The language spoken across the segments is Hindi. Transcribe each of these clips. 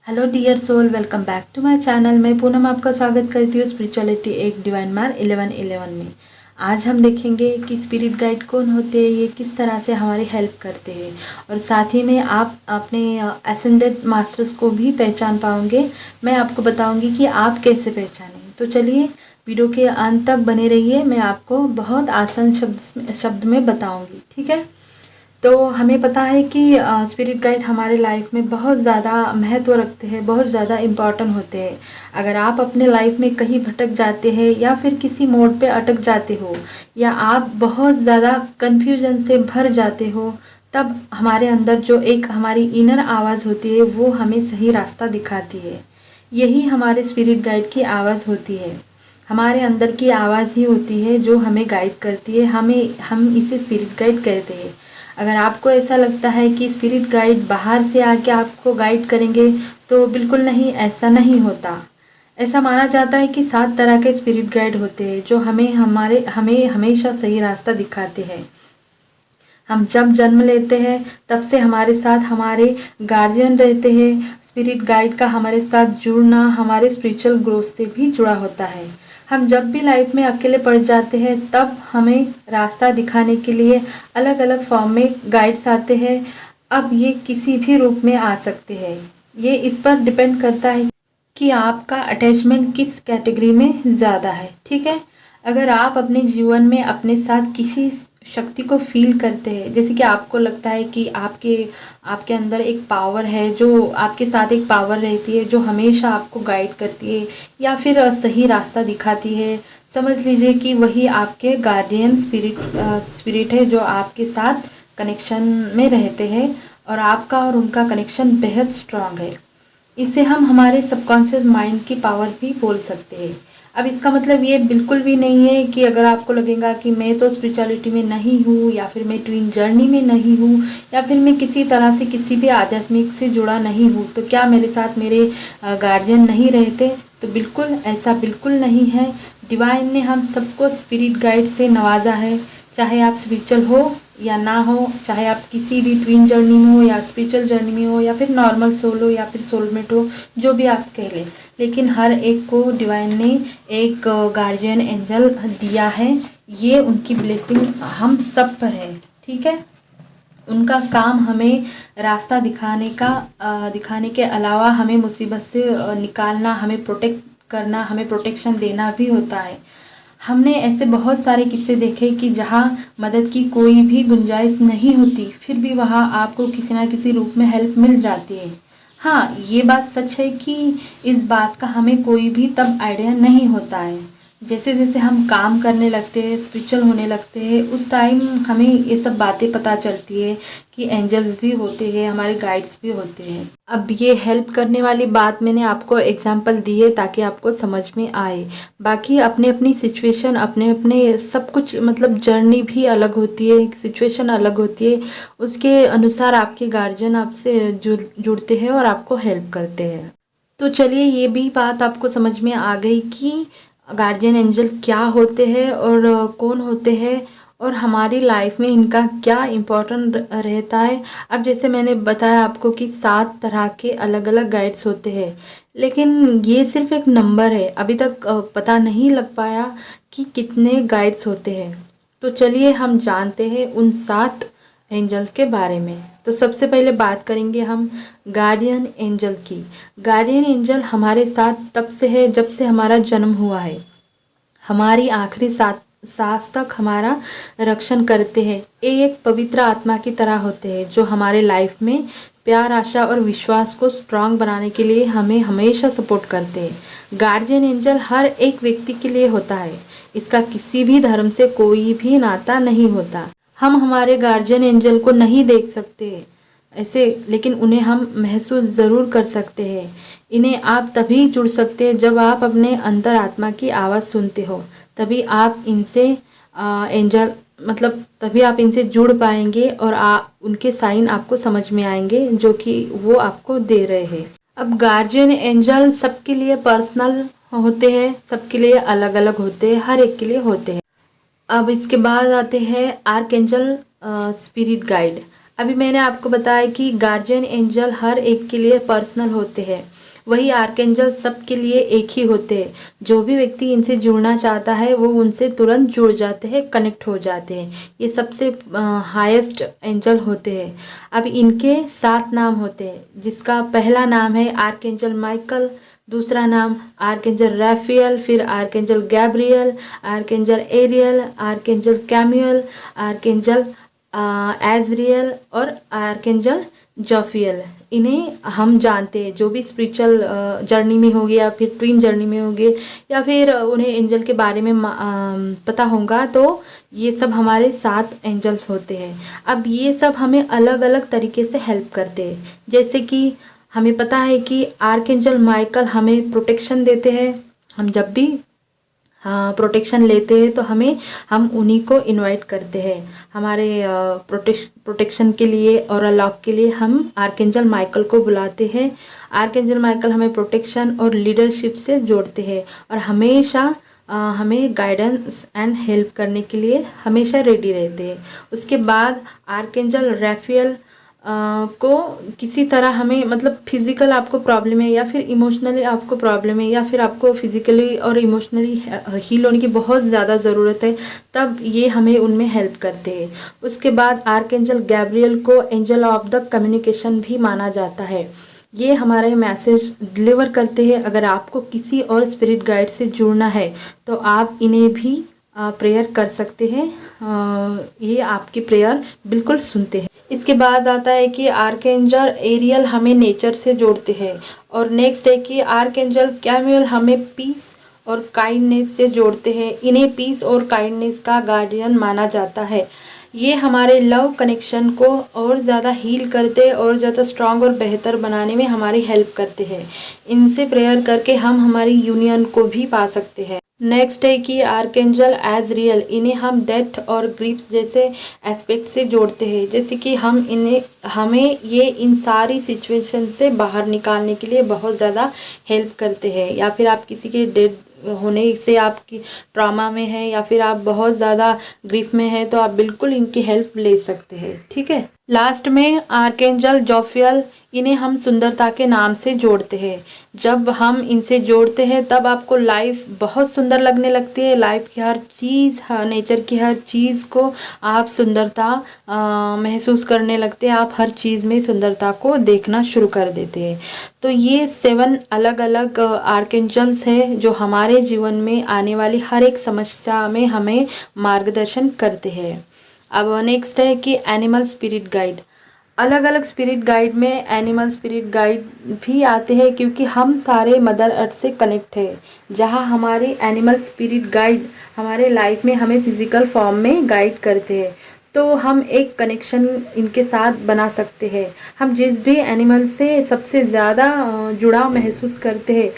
Hello dear soul, welcome back to my channel. मैं पूनम आपका स्वागत करती हूँ स्पिरिचुअलिटी एक डिवाइन मार 1111 में। आज हम देखेंगे कि स्पिरिट गाइड कौन होते हैं, ये किस तरह से हमारी हेल्प करते हैं और साथ ही में आप अपने एसेंडेड मास्टर्स को भी पहचान पाओगे। मैं आपको बताऊंगी कि आप कैसे पहचानें। तो चलिए वीडियो के अंत तक बने रहिए, मैं आपको बहुत आसान शब्द में बताऊँगी, ठीक है। तो हमें पता है कि स्पिरिट गाइड हमारे लाइफ में बहुत ज़्यादा महत्व रखते हैं, बहुत ज़्यादा इम्पॉर्टेंट होते हैं। अगर आप अपने लाइफ में कहीं भटक जाते हैं या फिर किसी मोड़ पे अटक जाते हो या आप बहुत ज़्यादा कन्फ्यूजन से भर जाते हो, तब हमारे अंदर जो एक हमारी इनर आवाज़ होती है वो हमें सही रास्ता दिखाती है। यही हमारे स्पिरिट गाइड की आवाज़ होती है। हमारे अंदर की आवाज़ ही होती है जो हमें गाइड करती है। हम इसे स्पिरिट गाइड कहते हैं। अगर आपको ऐसा लगता है कि स्पिरिट गाइड बाहर से आके आपको गाइड करेंगे, तो बिल्कुल नहीं, ऐसा नहीं होता। ऐसा माना जाता है कि 7 तरह के स्पिरिट गाइड होते हैं जो हमें हमेशा सही रास्ता दिखाते हैं। हम जब जन्म लेते हैं तब से हमारे साथ हमारे गार्जियन रहते हैं। स्पिरिट गाइड का हमारे साथ जुड़ना हमारे स्पिरिचुअल ग्रोथ से भी जुड़ा होता है। हम जब भी लाइफ में अकेले पड़ जाते हैं तब हमें रास्ता दिखाने के लिए अलग अलग फॉर्म में गाइड्स आते हैं। अब ये किसी भी रूप में आ सकते हैं। ये इस पर डिपेंड करता है कि आपका अटैचमेंट किस कैटेगरी में ज़्यादा है, ठीक है। अगर आप अपने जीवन में अपने साथ किसी शक्ति को फील करते हैं, जैसे कि आपको लगता है कि आपके आपके अंदर एक पावर है, जो आपके साथ एक पावर रहती है जो हमेशा आपको गाइड करती है या फिर सही रास्ता दिखाती है, समझ लीजिए कि वही आपके गार्डियन स्पिरिट है जो आपके साथ कनेक्शन में रहते हैं और आपका और उनका कनेक्शन बेहद स्ट्रांग है। इसे हम हमारे सबकॉन्शियस माइंड की पावर भी बोल सकते हैं। अब इसका मतलब ये बिल्कुल भी नहीं है कि अगर आपको लगेगा कि मैं तो स्पिरिचुअलिटी में नहीं हूँ या फिर मैं ट्विन जर्नी में नहीं हूँ या फिर मैं किसी तरह से किसी भी आध्यात्मिक से जुड़ा नहीं हूँ, तो क्या मेरे साथ मेरे गार्जियन नहीं रहते, तो बिल्कुल ऐसा बिल्कुल नहीं है। डिवाइन ने हम सबको स्पिरिट गाइड से नवाजा है। चाहे आप स्पिरिचुअल हो या ना हो, चाहे आप किसी भी ट्विन जर्नी में हो या स्पिरिचुअल जर्नी में हो या फिर नॉर्मल सोल हो या फिर सोलमेट हो, जो भी आप कह लें, लेकिन हर एक को डिवाइन ने एक गार्जियन एंजल दिया है। ये उनकी ब्लेसिंग हम सब पर है, ठीक है। उनका काम हमें रास्ता दिखाने के अलावा हमें मुसीबत से निकालना, हमें प्रोटेक्ट करना, हमें प्रोटेक्शन देना भी होता है। हमने ऐसे बहुत सारे किस्से देखे कि जहाँ मदद की कोई भी गुंजाइश नहीं होती, फिर भी वहाँ आपको किसी ना किसी रूप में हेल्प मिल जाती है। हाँ, ये बात सच है कि इस बात का हमें कोई भी तब आइडिया नहीं होता है। जैसे जैसे हम काम करने लगते हैं, स्पिरिचुअल होने लगते हैं, उस टाइम हमें ये सब बातें पता चलती है कि एंजल्स भी होते हैं, हमारे गाइड्स भी होते हैं। अब ये हेल्प करने वाली बात मैंने आपको एग्जांपल दी है ताकि आपको समझ में आए। बाकी अपने अपनी सिचुएशन, अपने अपने सब कुछ, मतलब जर्नी भी अलग होती है, सिचुएशन अलग होती है, उसके अनुसार आपके गार्जियन आपसे जुड़ते हैं और आपको हेल्प करते हैं। तो चलिए, ये भी बात आपको समझ में आ गई कि गार्जियन एंजल क्या होते हैं और कौन होते हैं और हमारी लाइफ में इनका क्या इम्पोर्टेंट रहता है। अब जैसे मैंने बताया आपको कि 7 तरह के अलग अलग गाइड्स होते हैं, लेकिन ये सिर्फ एक नंबर है। अभी तक पता नहीं लग पाया कि कितने गाइड्स होते हैं। तो चलिए हम जानते हैं उन 7 एंजल के बारे में। तो सबसे पहले बात करेंगे हम गार्डियन एंजल की। गार्डियन एंजल हमारे साथ तब से है जब से हमारा जन्म हुआ है। हमारी आखिरी सांस तक हमारा रक्षण करते हैं। ये एक पवित्र आत्मा की तरह होते हैं जो हमारे लाइफ में प्यार, आशा और विश्वास को स्ट्रांग बनाने के लिए हमें हमेशा सपोर्ट करते हैं। गार्जियन एंजल हर एक व्यक्ति के लिए होता है। इसका किसी भी धर्म से कोई भी नाता नहीं होता। हम हमारे गार्जियन एंजल को नहीं देख सकते ऐसे, लेकिन उन्हें हम महसूस ज़रूर कर सकते हैं। इन्हें आप तभी जुड़ सकते हैं जब आप अपने अंतर आत्मा की आवाज़ सुनते हो। तभी आप इनसे एंजल मतलब तभी आप इनसे जुड़ पाएंगे और उनके साइन आपको समझ में आएंगे जो कि वो आपको दे रहे हैं। अब गार्जियन एंजल सबके लिए पर्सनल होते हैं, सबके लिए अलग अलग होते हैं, हर एक के लिए होते हैं। अब इसके बाद आते हैं आर्क एंजल स्पिरिट गाइड। अभी मैंने आपको बताया कि गार्जियन एंजल हर एक के लिए पर्सनल होते हैं, वही आर्कएंजल सबके लिए एक ही होते हैं। जो भी व्यक्ति इनसे जुड़ना चाहता है वो उनसे तुरंत जुड़ जाते हैं, कनेक्ट हो जाते हैं। ये सबसे हाईएस्ट एंजल होते हैं। अब इनके 7 नाम होते हैं, जिसका पहला नाम है आर्कएंजल माइकल, दूसरा नाम आर्कएंजल राफेल, फिर archangel Gabriel, archangel Ariel, archangel Camael, archangel Azrael और आर्कएंजल जोफियल। इन्हें हम जानते हैं, जो भी स्पिरिचुअल जर्नी में होंगे या फिर ट्विन जर्नी में होंगे या फिर उन्हें एंजल के बारे में पता होगा, तो ये सब हमारे 7 एंजल्स होते हैं। अब ये सब हमें अलग अलग तरीके से हेल्प करते हैं। जैसे कि हमें पता है कि आर्कएंजल माइकल हमें प्रोटेक्शन देते हैं। हम जब भी प्रोटेक्शन लेते हैं तो हम उन्हीं को इनवाइट करते हैं हमारे प्रोटेक्शन के लिए और अनलॉक के लिए हम आर्कएंजल माइकल को बुलाते हैं। आर्कएंजल माइकल हमें प्रोटेक्शन और लीडरशिप से जोड़ते हैं और हमेशा हमें गाइडेंस एंड हेल्प करने के लिए हमेशा रेडी रहते हैं। उसके बाद आर्कएंजल राफेल को किसी तरह हमें मतलब फिज़िकल आपको प्रॉब्लम है या फिर इमोशनली आपको प्रॉब्लम है या फिर आपको फिज़िकली और इमोशनली हील होने की बहुत ज़्यादा ज़रूरत है, तब ये हमें उनमें हेल्प करते हैं। उसके बाद आर्कएंजल गैब्रियल को एंजल ऑफ द कम्युनिकेशन भी माना जाता है। ये हमारे मैसेज डिलीवर करते हैं। अगर आपको किसी और स्पिरिट गाइड से जुड़ना है तो आप इन्हें भी प्रेयर कर सकते हैं। ये आपकी प्रेयर बिल्कुल सुनते हैं। इसके बाद आता है कि आर्कएंजल एरियल हमें नेचर से जोड़ते हैं और नेक्स्ट है कि आर्कएंजल कैमियल हमें पीस और काइंडनेस से जोड़ते हैं। इन्हें पीस और काइंडनेस का गार्डियन माना जाता है। ये हमारे लव कनेक्शन को और ज़्यादा हील करते और ज़्यादा स्ट्रांग और बेहतर बनाने में हमारी हेल्प करते हैं। इनसे प्रेयर करके हम हमारी यूनियन को भी पा सकते हैं। नेक्स्ट है कि आर्कएंजल एजरियल, इन्हें हम डेथ और ग्रीफ्स जैसे एस्पेक्ट से जोड़ते हैं। जैसे कि हमें ये इन सारी सिचुएशन से बाहर निकालने के लिए बहुत ज़्यादा हेल्प करते हैं। या फिर आप किसी के डेड होने से आपकी ट्रॉमा में है या फिर आप बहुत ज़्यादा ग्रीफ में है, तो आप बिल्कुल इनकी हेल्प ले सकते हैं। ठीक है। लास्ट में आर्कएंजल जोफियल, इन्हें हम सुंदरता के नाम से जोड़ते हैं। जब हम इनसे जोड़ते हैं तब आपको लाइफ बहुत सुंदर लगने लगती है। लाइफ की हर चीज़, नेचर की हर चीज़ को आप सुंदरता महसूस करने लगते हैं। आप हर चीज़ में सुंदरता को देखना शुरू कर देते हैं। तो ये 7 अलग अलग आर्कएंजल्स है जो हमारे जीवन में आने वाली हर एक समस्या में हमें मार्गदर्शन करते हैं। अब नेक्स्ट है कि एनिमल स्पिरिट गाइड। अलग अलग स्पिरिट गाइड में एनिमल स्पिरिट गाइड भी आते हैं, क्योंकि हम सारे मदर अर्थ से कनेक्ट है। जहाँ हमारी एनिमल स्पिरिट गाइड हमारे लाइफ में हमें फिजिकल फॉर्म में गाइड करते हैं, तो हम एक कनेक्शन इनके साथ बना सकते हैं। हम जिस भी एनिमल से सबसे ज़्यादा जुड़ाव महसूस करते हैं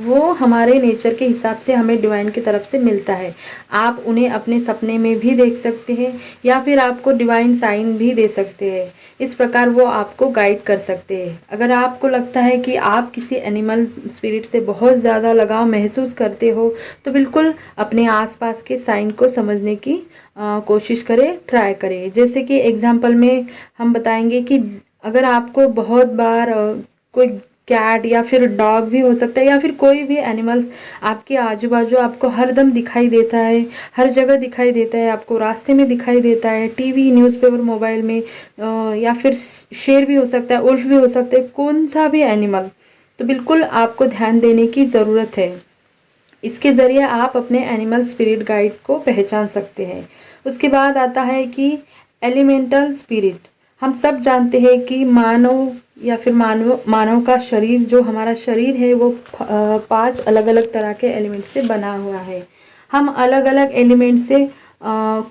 वो हमारे नेचर के हिसाब से हमें डिवाइन की तरफ से मिलता है। आप उन्हें अपने सपने में भी देख सकते हैं या फिर आपको डिवाइन साइन भी दे सकते हैं। इस प्रकार वो आपको गाइड कर सकते हैं। अगर आपको लगता है कि आप किसी एनिमल स्पिरिट से बहुत ज़्यादा लगाव महसूस करते हो, तो बिल्कुल अपने आसपास के साइन को समझने की कोशिश करें, ट्राई करें। जैसे कि एग्जांपल में हम बताएंगे कि अगर आपको बहुत बार कोई कैट या फिर डॉग भी हो सकता है या फिर कोई भी एनिमल्स आपके आजू बाजू आपको हर दम दिखाई देता है, हर जगह दिखाई देता है, आपको रास्ते में दिखाई देता है, टीवी, न्यूज़पेपर, मोबाइल में, या फिर शेर भी हो सकता है, उल्फ भी हो सकता है, कौन सा भी एनिमल, तो बिल्कुल आपको ध्यान देने की ज़रूरत है। इसके ज़रिए आप अपने एनिमल स्पिरिट गाइड को पहचान सकते हैं। उसके बाद आता है कि एलिमेंटल स्पिरिट। हम सब जानते हैं कि मानव या फिर मानव का शरीर, जो हमारा शरीर है, वो 5 अलग अलग तरह के एलिमेंट से बना हुआ है। हम अलग अलग एलिमेंट से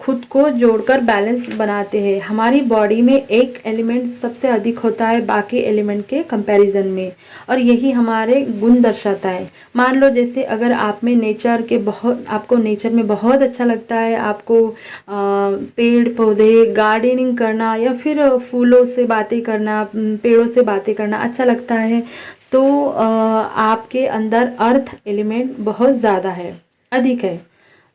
खुद को जोड़कर बैलेंस बनाते हैं। हमारी बॉडी में एक एलिमेंट सबसे अधिक होता है बाकी एलिमेंट के कंपैरिजन में, और यही हमारे गुण दर्शाता है। मान लो जैसे अगर आप में आपको नेचर में बहुत अच्छा लगता है, आपको पेड़ पौधे, गार्डनिंग करना या फिर फूलों से बातें करना, पेड़ों से बातें करना अच्छा लगता है, तो आपके अंदर अर्थ एलिमेंट बहुत ज़्यादा है, अधिक है।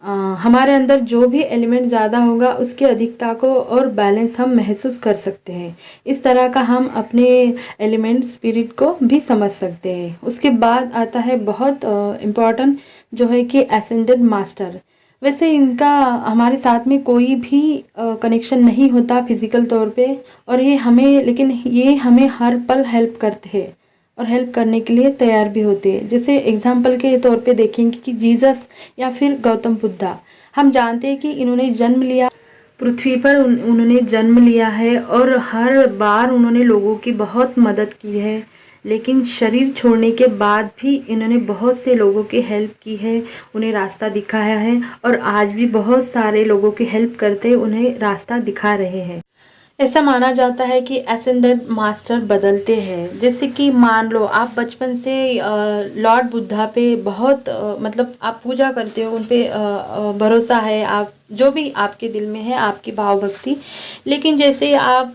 हमारे अंदर जो भी एलिमेंट ज़्यादा होगा उसकी अधिकता को और बैलेंस हम महसूस कर सकते हैं। इस तरह का हम अपने एलिमेंट स्पिरिट को भी समझ सकते हैं। उसके बाद आता है बहुत इम्पॉर्टेंट जो है कि एसेंडेड मास्टर। वैसे इनका हमारे साथ में कोई भी कनेक्शन नहीं होता फिज़िकल तौर पे, और ये हमें हर पल हेल्प करते हैं और हेल्प करने के लिए तैयार भी होते हैं। जैसे एग्जाम्पल के तौर पे देखेंगे कि जीसस या फिर गौतम बुद्धा, हम जानते हैं कि इन्होंने जन्म लिया पृथ्वी पर, उन्होंने जन्म लिया है और हर बार उन्होंने लोगों की बहुत मदद की है। लेकिन शरीर छोड़ने के बाद भी इन्होंने बहुत से लोगों की हेल्प की है, उन्हें रास्ता दिखाया है, और आज भी बहुत सारे लोगों की हेल्प करते उन्हें रास्ता दिखा रहे हैं। ऐसा माना जाता है कि असेंडेड मास्टर बदलते हैं। जैसे कि मान लो आप बचपन से लॉर्ड बुद्धा पे बहुत मतलब आप पूजा करते हो, उन पे भरोसा है, आप जो भी आपके दिल में है आपकी भाव भक्ति। लेकिन जैसे आप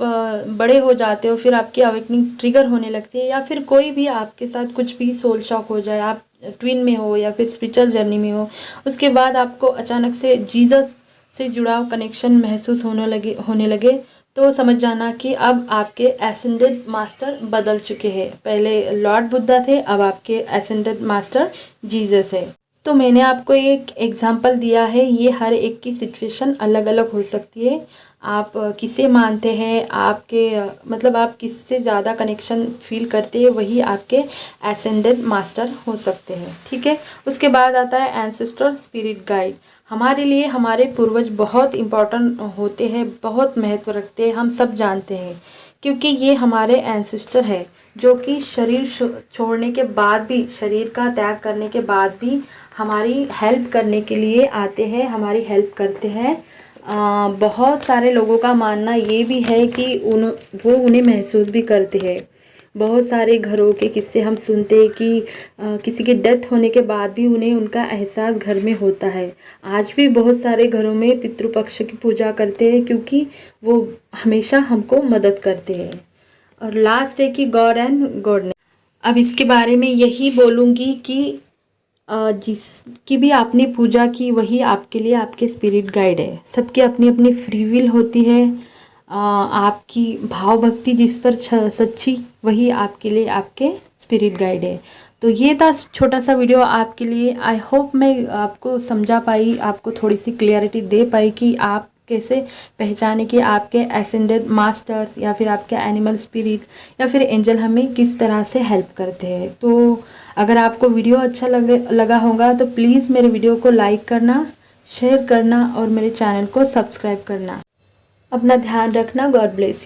बड़े हो जाते हो, फिर आपकी अवेकनिंग ट्रिगर होने लगती है, या फिर कोई भी आपके साथ कुछ भी सोल शॉक हो जाए, आप ट्विन में हो या फिर स्पिरिचुअल जर्नी में हो, उसके बाद आपको अचानक से जीसस से जुड़ाव कनेक्शन महसूस होने लगे, तो समझ जाना कि अब आपके एसेंडेड मास्टर बदल चुके हैं। पहले लॉर्ड बुद्धा थे, अब आपके एसेंडेड मास्टर जीसस है। तो मैंने आपको एक एग्जांपल दिया है, ये हर एक की सिचुएशन अलग अलग हो सकती है। आप किसे मानते हैं, आपके मतलब आप किससे ज़्यादा कनेक्शन फील करते हैं, वही आपके एसेंडेड मास्टर हो सकते हैं। ठीक है। उसके बाद आता है एंसेस्टर स्पिरिट गाइड। हमारे लिए हमारे पूर्वज बहुत इम्पोर्टेंट होते हैं, बहुत महत्व रखते हैं, हम सब जानते हैं, क्योंकि ये हमारे एंसेस्टर है जो कि शरीर छोड़ने के बाद भी, शरीर का त्याग करने के बाद भी हमारी हेल्प करने के लिए आते हैं, हमारी हेल्प करते हैं। बहुत सारे लोगों का मानना ये भी है कि वो उन्हें महसूस भी करते हैं। बहुत सारे घरों के किस्से हम सुनते हैं कि किसी के डेथ होने के बाद भी उन्हें उनका एहसास घर में होता है। आज भी बहुत सारे घरों में पितृपक्ष की पूजा करते हैं, क्योंकि वो हमेशा हमको मदद करते हैं। और लास्ट है कि गॉड एंड गॉडनेस। अब इसके बारे में यही बोलूँगी कि जिसकी भी आपने पूजा की वही आपके लिए आपके स्पिरिट गाइड है। सबकी अपनी अपनी फ्री विल होती है। आपकी भाव भक्ति जिस पर सच्ची, वही आपके लिए आपके स्पिरिट गाइड है। तो ये था छोटा सा वीडियो आपके लिए। आई होप मैं आपको समझा पाई, आपको थोड़ी सी क्लियरिटी दे पाई कि आप कैसे पहचाने कि आपके एसेंडेड मास्टर्स या फिर आपके एनिमल स्पिरिट या फिर एंजल हमें किस तरह से हेल्प करते हैं। तो अगर आपको वीडियो अच्छा लगा होगा तो प्लीज़ मेरे वीडियो को लाइक करना, शेयर करना और मेरे चैनल को सब्सक्राइब करना। अपना ध्यान रखना। God bless you.